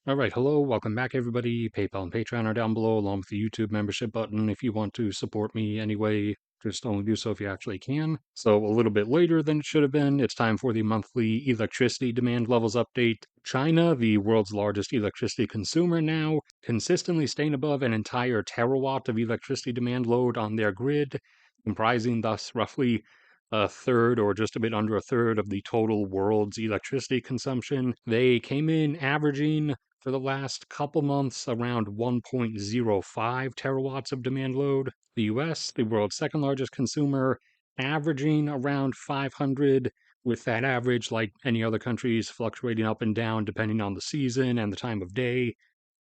Alright, hello, welcome back everybody. PayPal and Patreon are down below, along with the YouTube membership button if you want to support me anyway. Just only do so if you actually can. So a little bit later than it should have been, it's time for the monthly electricity demand levels update. China, the world's largest electricity consumer now, consistently staying above an entire terawatt of electricity demand load on their grid, comprising thus roughly a third or just a bit under a third of the total world's electricity consumption. They came in averaging for the last couple months around 1.05 terawatts of demand load. The US, the world's second largest consumer, averaging around 500, with that average, like any other countries, fluctuating up and down depending on the season and the time of day.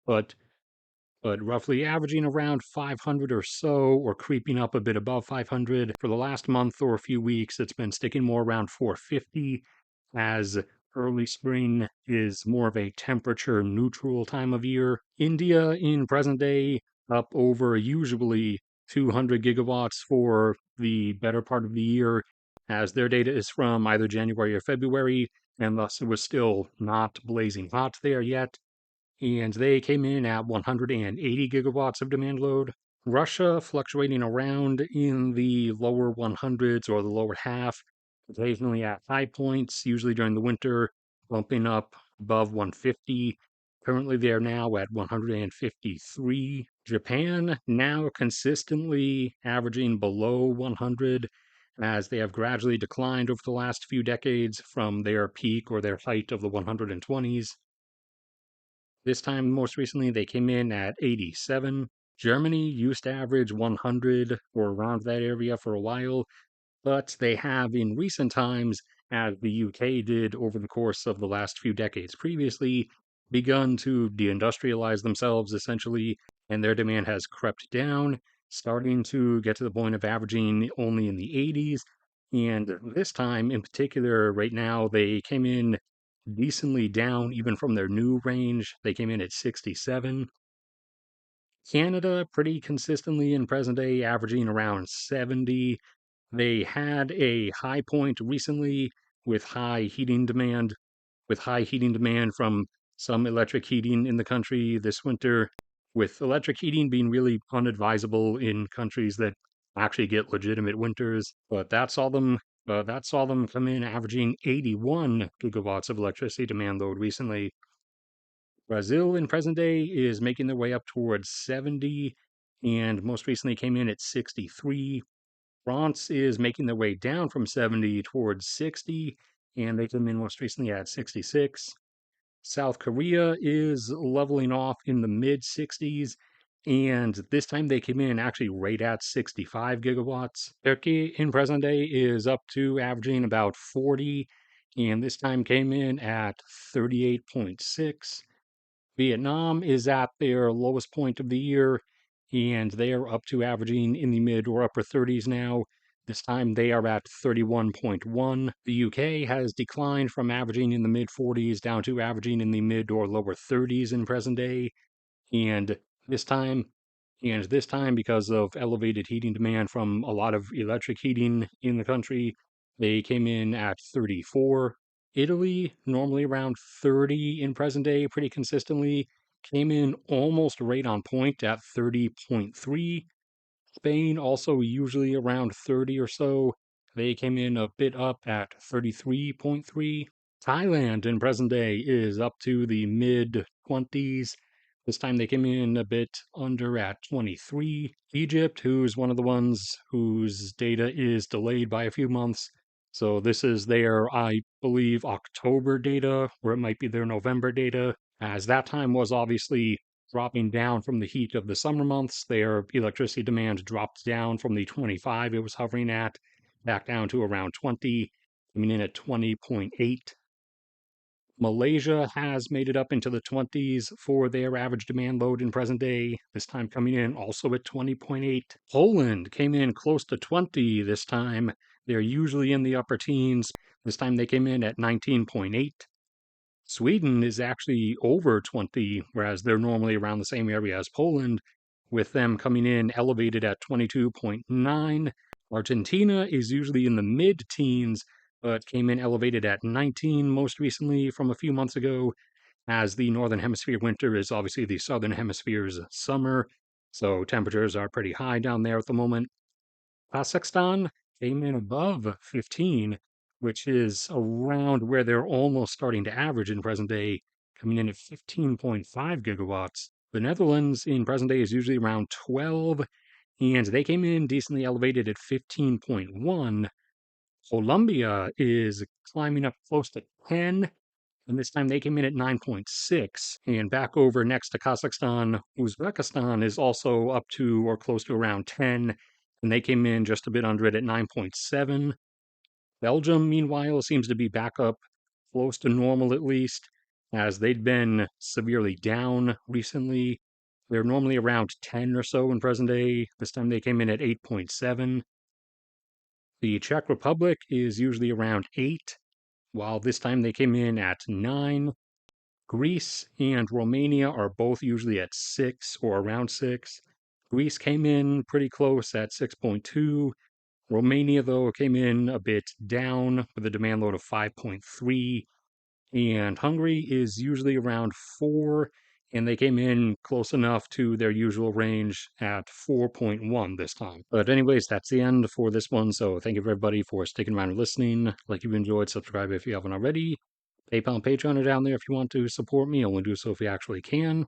But roughly averaging around 500 or so, or creeping up a bit above 500. For the last month or a few weeks, it's been sticking more around 450, as early spring is more of a temperature neutral time of year. India in present day up over usually 200 gigawatts for the better part of the year, as their data is from either January or February, and thus it was still not blazing hot there yet, and they came in at 180 gigawatts of demand load. Russia fluctuating around in the lower 100s or the lower half, occasionally at high points, usually during the winter, bumping up above 150. Currently, they're now at 153. Japan now consistently averaging below 100, as they have gradually declined over the last few decades from their peak or their height of the 120s. This time, most recently, they came in at 87. Germany used to average 100 or around that area for a while, but they have in recent times, as the UK did over the course of the last few decades previously, begun to deindustrialize themselves essentially, and their demand has crept down, starting to get to the point of averaging only in the 80s. And this time in particular, right now, they came in decently down even from their new range. They came in at 67. Canada pretty consistently in present day averaging around 70. They had a high point recently with high heating demand from some electric heating in the country this winter, with electric heating being really unadvisable in countries that actually get legitimate winters. But that saw them come in averaging 81 gigawatts of electricity demand load recently. Brazil in present day is making their way up towards 70, and most recently came in at 63. France is making their way down from 70 towards 60, and they came in most recently at 66. South Korea is leveling off in the mid 60s, and this time they came in actually right at 65 gigawatts. Turkey in present day is up to averaging about 40, and this time came in at 38.6. Vietnam is at their lowest point of the year, and they are up to averaging in the mid or upper 30s now. This time they are at 31.1. The UK has declined from averaging in the mid 40s down to averaging in the mid or lower 30s in present day. And this time, because of elevated heating demand from a lot of electric heating in the country, they came in at 34. Italy, normally around 30 in present day, pretty consistently, came in almost right on point at 30.3. Spain, also usually around 30 or so, they came in a bit up at 33.3. Thailand in present day is up to the mid 20s. This time they came in a bit under at 23. Egypt, who's one of the ones whose data is delayed by a few months. So this is their, I believe, October data, or it might be their November data, as that time was obviously dropping down from the heat of the summer months. Their electricity demand dropped down from the 25 it was hovering at, back down to around 20, coming in at 20.8. Malaysia has made it up into the 20s for their average demand load in present day, this time coming in also at 20.8. Poland came in close to 20 this time. They're usually in the upper teens. This time they came in at 19.8. Sweden is actually over 20, whereas they're normally around the same area as Poland, with them coming in elevated at 22.9. Argentina is usually in the mid teens, but came in elevated at 19 most recently from a few months ago. as the Northern Hemisphere winter is obviously the Southern Hemisphere's summer, so temperatures are pretty high down there at the moment. Kazakhstan came in above 15, which is around where they're almost starting to average in present day, coming in at 15.5 gigawatts. The Netherlands in present day is usually around 12, and they came in decently elevated at 15.1. Colombia is climbing up close to 10, and this time they came in at 9.6. And back over next to Kazakhstan, Uzbekistan is also up to or close to around 10, and they came in just a bit under it at 9.7. Belgium, meanwhile, seems to be back up close to normal at least, as they'd been severely down recently. They're normally around 10 or so in present day. This time they came in at 8.7. The Czech Republic is usually around 8, while this time they came in at 9. Greece and Romania are both usually at 6 or around 6. Greece came in pretty close at 6.2. Romania, though, came in a bit down with a demand load of 5.3. And Hungary is usually around 4, and they came in close enough to their usual range at 4.1 this time. But anyways, that's the end for this one, so thank you everybody for sticking around and listening. Like you've enjoyed, subscribe if you haven't already. PayPal and Patreon are down there if you want to support me. Only do so if you actually can.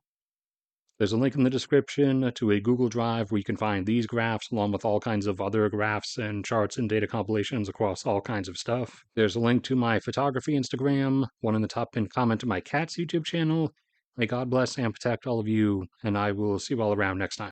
There's a link in the description to a Google Drive where you can find these graphs along with all kinds of other graphs and charts and data compilations across all kinds of stuff. There's a link to my photography Instagram, one in the top pinned comment to my cat's YouTube channel. May God bless and protect all of you, and I will see you all around next time.